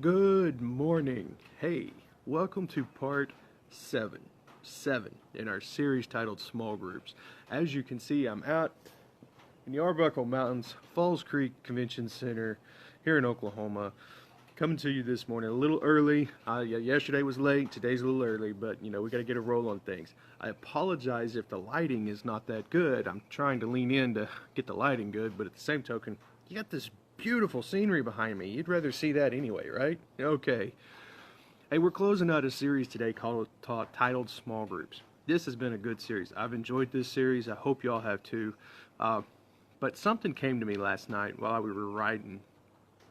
Good morning. Hey, welcome to part 7 in our series titled Small Groups. As you can see, I'm out in the Arbuckle Mountains, Falls Creek Convention Center here in Oklahoma. Coming to you this morning a little early. Yesterday was late, today's a little early, but we got to get a roll on things. I apologize if the lighting is not that good. I'm trying to lean in to get the lighting good, but at the same token, you got this beautiful scenery behind me. You'd rather see that anyway, right? Okay. Hey, we're closing out a series today titled Small Groups. This has been a good series. I've enjoyed this series. I hope y'all have too. But something came to me last night while we were riding.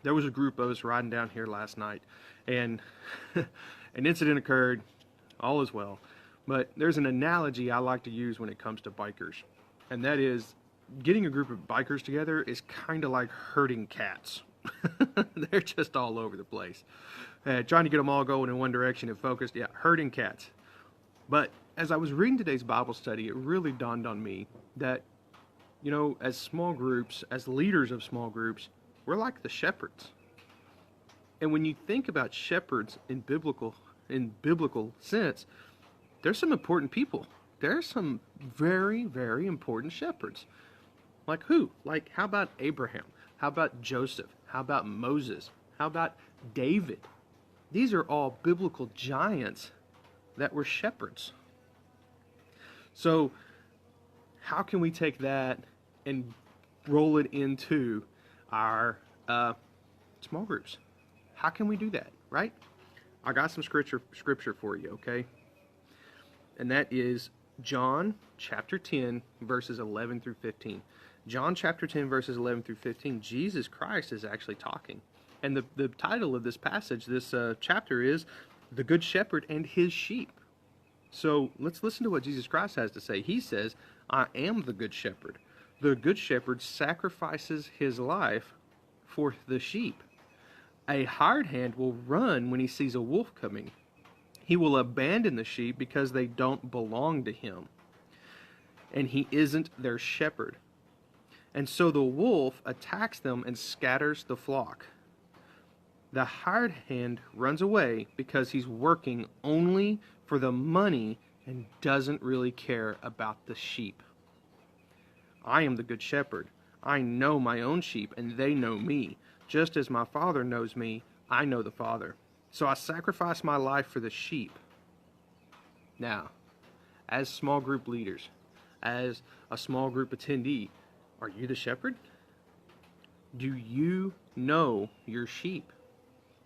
There was a group of us riding down here last night, and an incident occurred. All is well. But there's an analogy I like to use when it comes to bikers, and that is getting a group of bikers together is kind of like herding cats. They're just all over the place. Trying to get them all going in one direction and focused. Yeah, herding cats. But as I was reading today's Bible study, it really dawned on me that, as small groups, as leaders of small groups, we're like the shepherds. And when you think about shepherds in biblical sense, there's some important people. There's some very, very important shepherds. Like who? Like, how about Abraham? How about Joseph? How about Moses? How about David? These are all biblical giants that were shepherds. So, how can we take that and roll it into our small groups? How can we do that, right? I got some scripture for you, okay? And that is John chapter 10, verses 11 through 15. John chapter 10, verses 11 through 15, Jesus Christ is actually talking. And the title of this passage, this chapter is The Good Shepherd and His Sheep. So let's listen to what Jesus Christ has to say. He says, I am the good shepherd. The good shepherd sacrifices his life for the sheep. A hired hand will run when he sees a wolf coming. He will abandon the sheep because they don't belong to him, and he isn't their shepherd. And so the wolf attacks them and scatters the flock. The hired hand runs away because he's working only for the money and doesn't really care about the sheep. I am the good shepherd. I know my own sheep, and they know me. Just as my Father knows me, I know the Father. So I sacrifice my life for the sheep. Now, as small group leaders, as a small group attendee, are you the shepherd? Do you know your sheep?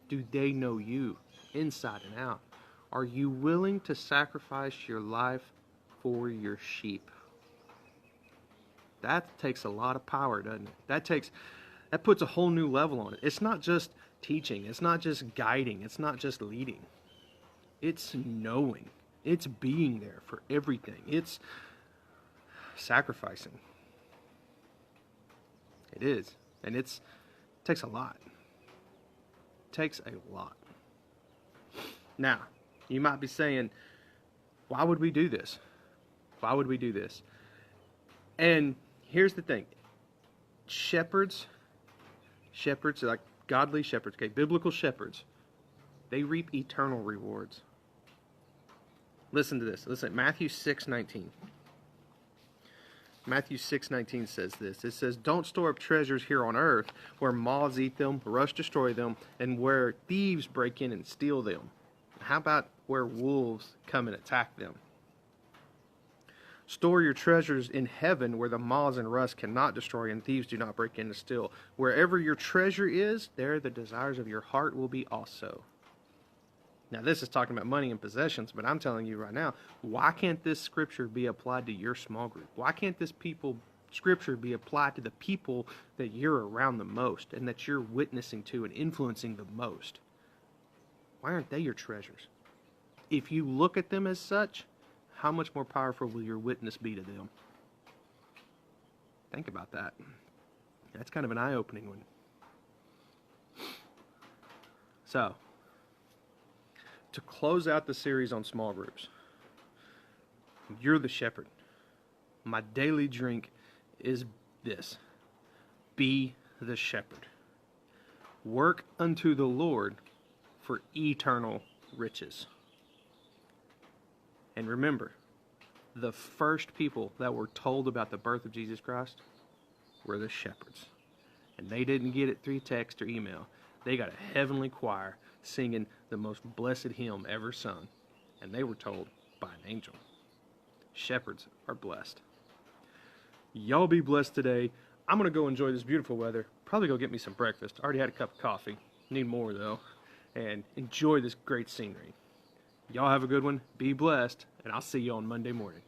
Do they know you inside and out? Are you willing to sacrifice your life for your sheep? That takes a lot of power, doesn't it? That puts a whole new level on it. It's not just teaching. It's not just guiding. It's not just leading. It's knowing. It's being there for everything. It's sacrificing. It is. And it takes a lot. It takes a lot. Now, you might be saying, why would we do this? Why would we do this? And here's the thing. Shepherds, like godly shepherds, okay, biblical shepherds, they reap eternal rewards. Listen to this. Listen, Matthew 6:19. Matthew 6:19 says this. It says, don't store up treasures here on earth where moths eat them, rust destroy them, and where thieves break in and steal them. How about where wolves come and attack them? Store your treasures in heaven where the moths and rust cannot destroy and thieves do not break in and steal. Wherever your treasure is, there the desires of your heart will be also. Now, this is talking about money and possessions, but I'm telling you right now, why can't this scripture be applied to your small group? Why can't this scripture be applied to the people that you're around the most and that you're witnessing to and influencing the most? Why aren't they your treasures? If you look at them as such, how much more powerful will your witness be to them? Think about that. That's kind of an eye-opening one. So, to close out the series on small groups, you're the shepherd. My daily drink is this. Be the shepherd. Work unto the Lord for eternal riches. And remember, the first people that were told about the birth of Jesus Christ were the shepherds. And they didn't get it through text or email. They got a heavenly choir singing the most blessed hymn ever sung. And they were told by an angel. Shepherds are blessed. Y'all be blessed today. I'm going to go enjoy this beautiful weather. Probably go get me some breakfast. Already had a cup of coffee. Need more though. And enjoy this great scenery. Y'all have a good one. Be blessed. And I'll see you on Monday morning.